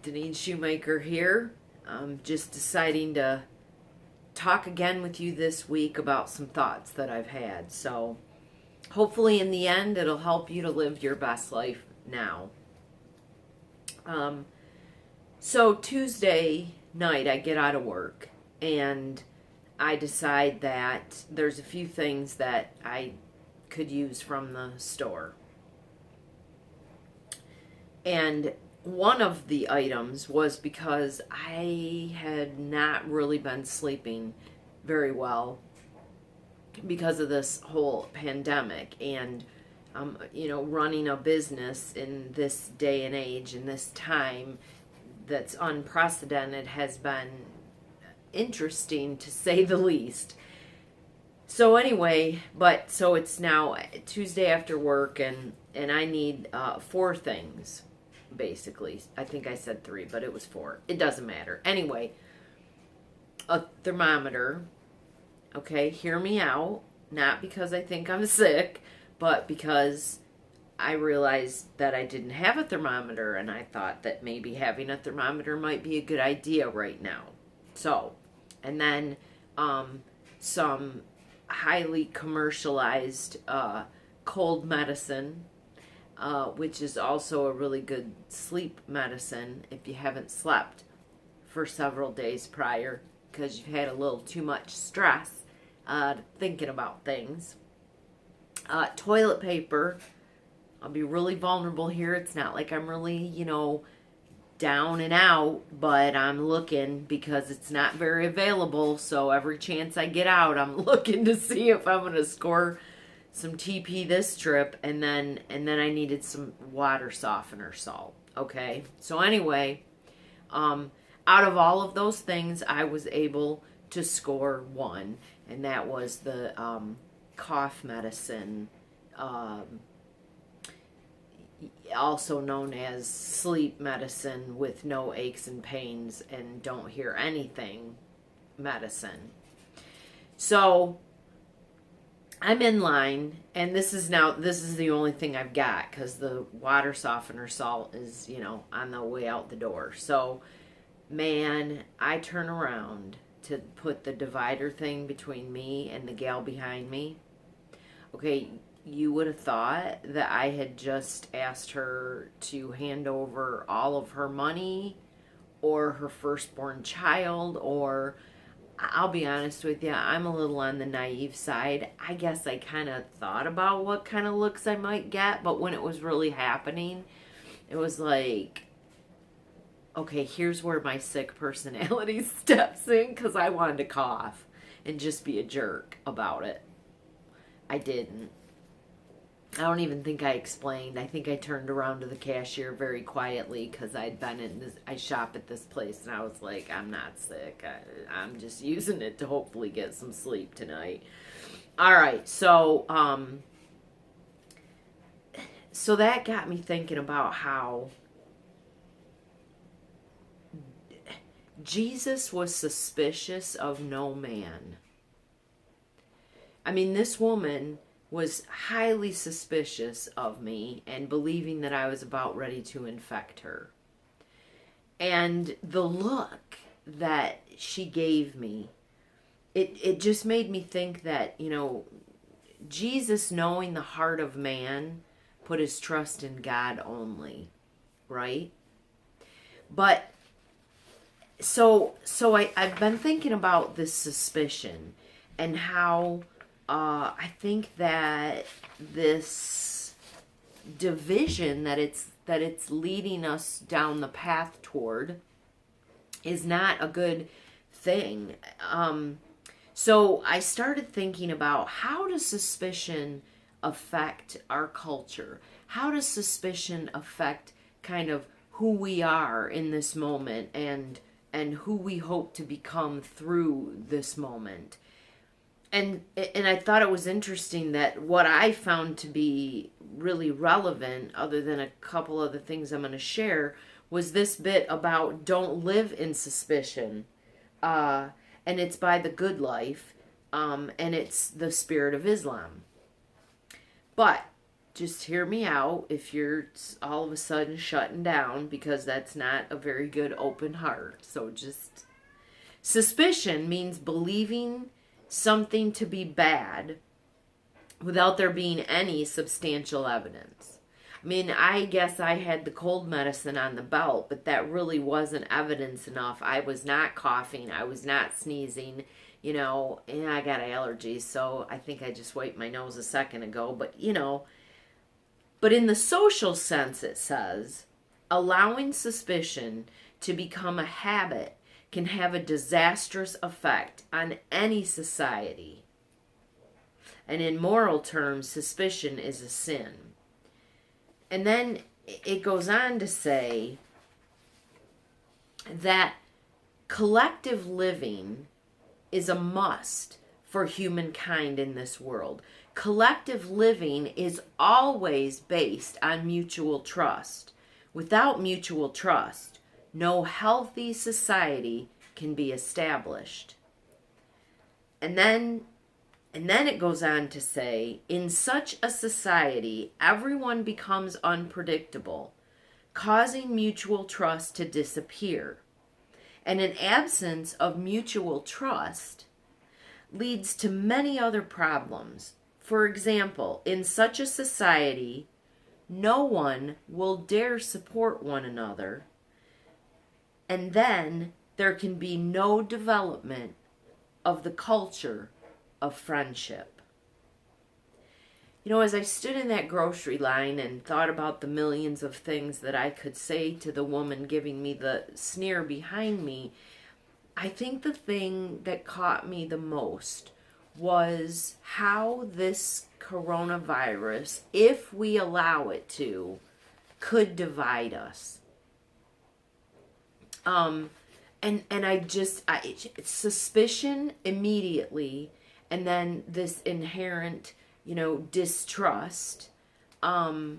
Denise Shoemaker here. I'm just deciding to talk again with you this week about some thoughts that I've had. So, hopefully, in the end, it'll help you to live your best life now. So, Tuesday night, I get out of work and I decide that there's a few things that I could use from the store. And one of the items was because I had not really been sleeping very well because of this whole pandemic and running a business in this day and age, in this time that's unprecedented, has been interesting to say the least. So anyway, so it's now Tuesday after work, and I need 4 things, basically. I think I said 3, but it was 4. It doesn't matter. Anyway, a thermometer. Okay, hear me out. Not because I think I'm sick, but because I realized that I didn't have a thermometer, and I thought that maybe having a thermometer might be a good idea right now. So, and then some highly commercialized cold medicine, which is also a really good sleep medicine if you haven't slept for several days prior because you've had a little too much stress thinking about things. Toilet paper. I'll be really vulnerable here. It's not like I'm really, down and out, but I'm looking because it's not very available. So every chance I get out, I'm looking to see if I'm going to score some TP this trip, and then I needed some water softener salt. Okay. So anyway, out of all of those things, I was able to score 1, and that was the cough medicine, also known as sleep medicine with no aches and pains and don't hear anything medicine. So I'm in line, and this is the only thing I've got because the water softener salt is, on the way out the door. So, man, I turn around to put the divider thing between me and the gal behind me. Okay, you would have thought that I had just asked her to hand over all of her money or her firstborn child, or I'll be honest with you, I'm a little on the naive side. I guess I kind of thought about what kind of looks I might get, but when it was really happening, it was like, okay, here's where my sick personality steps in, because I wanted to cough and just be a jerk about it. I didn't. I don't even think I explained. I think I turned around to the cashier very quietly because I shop at this place, and I was like, I'm not sick. I'm just using it to hopefully get some sleep tonight. All right, so that got me thinking about how Jesus was suspicious of no man. I mean, this woman was highly suspicious of me and believing that I was about ready to infect her. And the look that she gave me, it just made me think that, Jesus, knowing the heart of man, put his trust in God only, right? But I've been thinking about this suspicion and how I think that this division that it's leading us down the path toward is not a good thing. So I started thinking about, how does suspicion affect our culture? How does suspicion affect kind of who we are in this moment and who we hope to become through this moment? And I thought it was interesting that what I found to be really relevant, other than a couple of the things I'm going to share, was this bit about don't live in suspicion. And it's by The Good Life, and it's the Spirit of Islam. But just hear me out if you're all of a sudden shutting down, because that's not a very good open heart. So just, suspicion means believing something to be bad without there being any substantial evidence. I mean, I guess I had the cold medicine on the belt, but that really wasn't evidence enough. I was not coughing. I was not sneezing, and I got allergies, so I think I just wiped my nose a second ago. But in the social sense, it says, allowing suspicion to become a habit can have a disastrous effect on any society. And in moral terms, suspicion is a sin. And then it goes on to say that collective living is a must for humankind in this world. Collective living is always based on mutual trust. Without mutual trust, no healthy society can be established. And then it goes on to say, in such a society, everyone becomes unpredictable, causing mutual trust to disappear. And an absence of mutual trust leads to many other problems. For example, in such a society, no one will dare support one another, and then there can be no development of the culture of friendship. As I stood in that grocery line and thought about the millions of things that I could say to the woman giving me the sneer behind me, I think the thing that caught me the most was how this coronavirus, if we allow it to, could divide us. And suspicion immediately, and then this inherent, distrust, as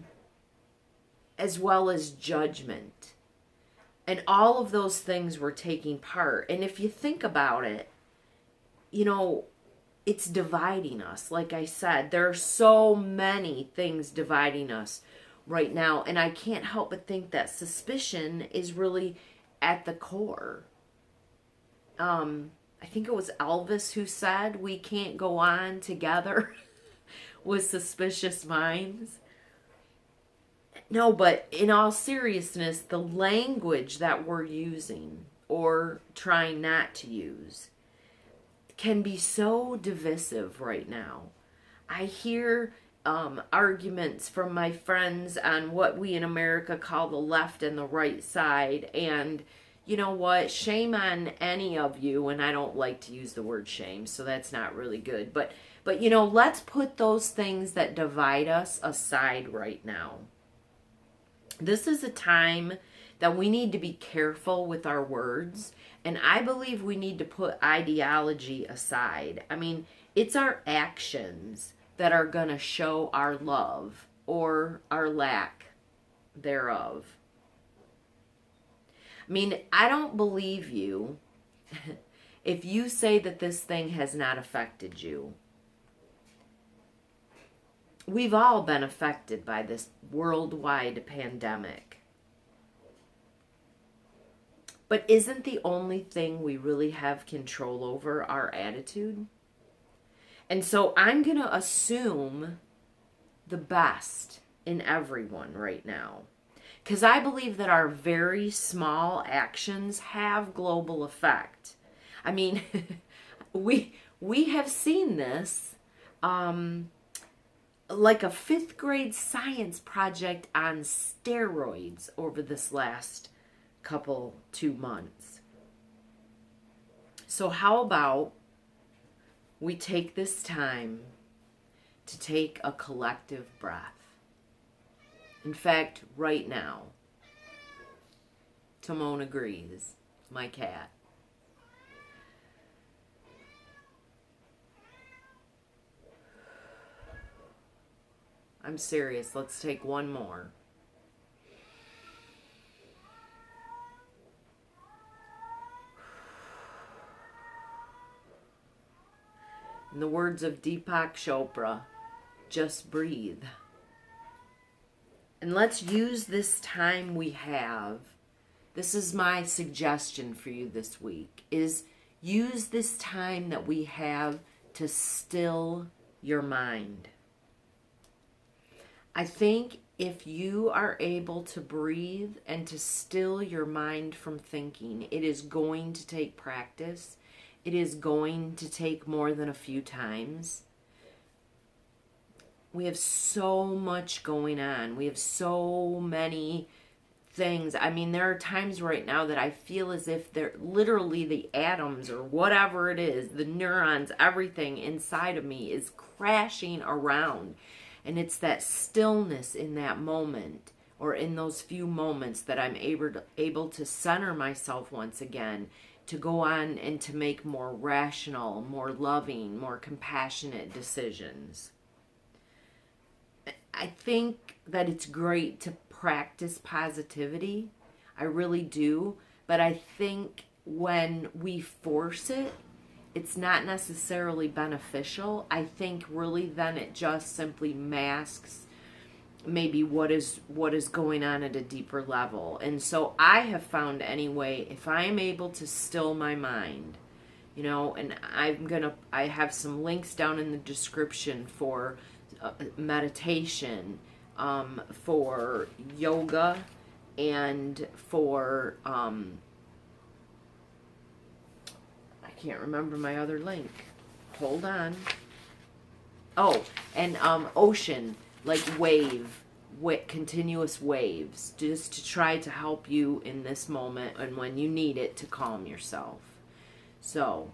well as judgment. And all of those things were taking part. And if you think about it, it's dividing us. Like I said, there are so many things dividing us right now. And I can't help but think that suspicion is really at the core. I think it was Elvis who said we can't go on together with suspicious minds. No, but in all seriousness, the language that we're using or trying not to use can be so divisive right now. I hear arguments from my friends on what we in America call the left and the right side, and you know what? Shame on any of you, and I don't like to use the word shame, so that's not really good. But let's put those things that divide us aside right now. This is a time that we need to be careful with our words, and I believe we need to put ideology aside. I mean, it's our actions that are going to show our love or our lack thereof. I mean, I don't believe you if you say that this thing has not affected you. We've all been affected by this worldwide pandemic. But isn't the only thing we really have control over our attitude? And so I'm going to assume the best in everyone right now. Because I believe that our very small actions have global effect. I mean, we have seen this like a 5th grade science project on steroids over this last 2 months. So how about we take this time to take a collective breath? In fact, right now, Timon agrees, my cat. I'm serious. Let's take one more. In the words of Deepak Chopra, just breathe. And let's use this time we have. This is my suggestion for you this week, is use this time that we have to still your mind. I think if you are able to breathe and to still your mind from thinking, it is going to take practice. It is going to take more than a few times. We have so much going on. We have so many things. I mean, there are times right now that I feel as if they're literally the atoms or whatever it is, the neurons, everything inside of me is crashing around. And it's that stillness in that moment, or in those few moments, that I'm able to center myself once again, to go on and to make more rational, more loving, more compassionate decisions. I think that it's great to practice positivity. I really do. But I think when we force it, it's not necessarily beneficial. I think really then it just simply masks maybe what is going on at a deeper level. And so I have found anyway, if I am able to still my mind, you know, and I have some links down in the description for meditation, for yoga, and for I can't remember my other link. Hold on. Oh, and ocean, like continuous waves, just to try to help you in this moment and when you need it to calm yourself. So,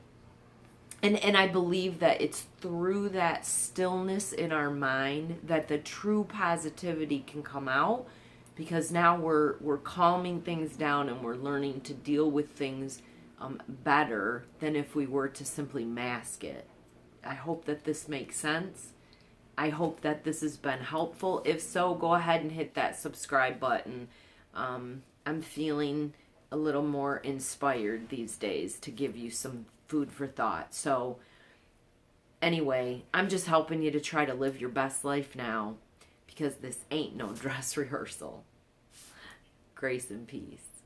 and I believe that it's through that stillness in our mind that the true positivity can come out, because now we're calming things down and we're learning to deal with things better than if we were to simply mask it. I hope that this makes sense. I hope that this has been helpful. If so, go ahead and hit that subscribe button. I'm feeling a little more inspired these days to give you some food for thought. So anyway, I'm just helping you to try to live your best life now, because this ain't no dress rehearsal. Grace and peace.